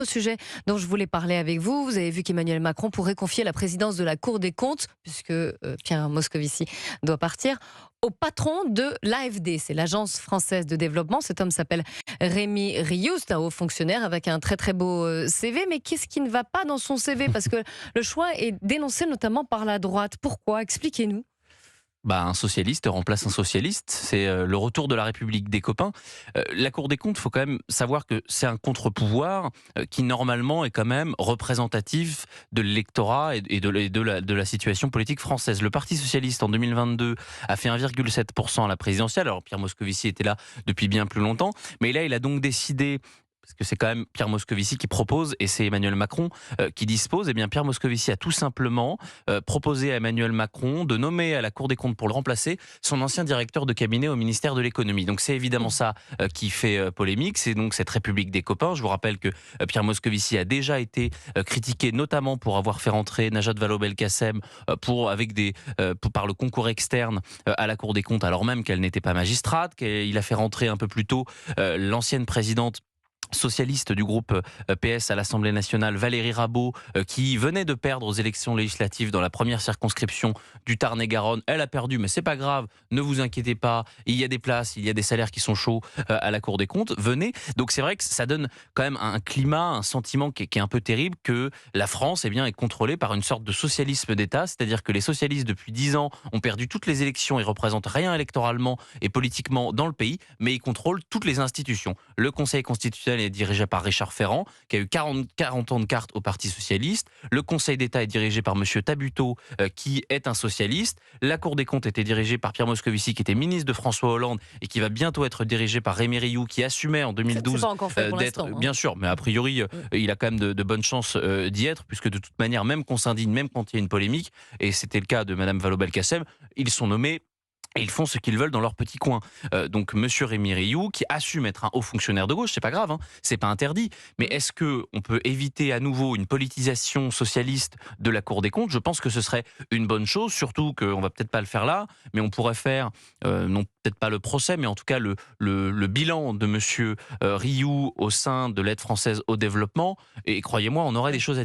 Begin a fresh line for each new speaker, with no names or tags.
Au sujet dont je voulais parler avec vous, vous avez vu qu'Emmanuel Macron pourrait confier la présidence de la Cour des comptes, puisque Pierre Moscovici doit partir, au patron de l'AFD, c'est l'Agence française de développement. Cet homme s'appelle Rémi Rioux, c'est un haut fonctionnaire avec un très très beau CV, mais qu'est-ce qui ne va pas dans son CV? Parce que le choix est dénoncé notamment par la droite. Pourquoi? Expliquez-nous.
Bah, un socialiste remplace un socialiste, c'est le retour de la République des copains. La Cour des comptes, il faut quand même savoir que c'est un contre-pouvoir qui normalement est quand même représentatif de l'électorat et de la situation politique française. Le Parti socialiste en 2022 a fait 1,7% à la présidentielle. Alors Pierre Moscovici était là depuis bien plus longtemps, mais là il a donc décidé, parce que c'est quand même Pierre Moscovici qui propose et c'est Emmanuel Macron qui dispose, eh bien Pierre Moscovici a tout simplement proposé à Emmanuel Macron de nommer à la Cour des comptes pour le remplacer son ancien directeur de cabinet au ministère de l'économie. Donc c'est évidemment ça qui fait polémique, c'est donc cette République des copains. Je vous rappelle que Pierre Moscovici a déjà été critiqué notamment pour avoir fait rentrer Najat Vallaud-Belkacem par le concours externe à la Cour des comptes alors même qu'elle n'était pas magistrate, qu'il a fait rentrer un peu plus tôt l'ancienne présidente socialiste du groupe PS à l'Assemblée nationale, Valérie Rabault, qui venait de perdre aux élections législatives dans la première circonscription du Tarn-et-Garonne. Elle a perdu, mais c'est pas grave, ne vous inquiétez pas, il y a des places, il y a des salaires qui sont chauds à la Cour des comptes, venez. Donc c'est vrai que ça donne quand même un climat, un sentiment qui est un peu terrible, que la France est contrôlée par une sorte de socialisme d'État, c'est-à-dire que les socialistes depuis 10 ans ont perdu toutes les élections, ils représentent rien électoralement et politiquement dans le pays, mais ils contrôlent toutes les institutions. Le Conseil constitutionnel est dirigé par Richard Ferrand, qui a eu 40 ans de carte au Parti socialiste. Le Conseil d'État est dirigé par Monsieur Tabuteau, qui est un socialiste. La Cour des comptes était dirigée par Pierre Moscovici, qui était ministre de François Hollande et qui va bientôt être dirigé par Rémi Rioux, qui assumait en
C'est
2012
pas encore fait pour
d'être,
l'instant, hein.
bien sûr, mais a priori, il a quand même de bonnes chances d'y être, puisque de toute manière, même qu'on s'indigne, même quand il y a une polémique, et c'était le cas de Madame Vallaud-Belkacem, ils sont nommés et ils font ce qu'ils veulent dans leur petit coin. Donc Monsieur Rémi Rioux, qui assume être un haut fonctionnaire de gauche, c'est pas grave, hein, c'est pas interdit. Mais est-ce que on peut éviter à nouveau une politisation socialiste de la Cour des comptes? Je pense que ce serait une bonne chose, surtout qu'on va peut-être pas le faire là, mais on pourrait faire, non peut-être pas le procès, mais en tout cas le bilan de Monsieur Rioux au sein de l'aide française au développement. Et croyez-moi, on aurait des choses à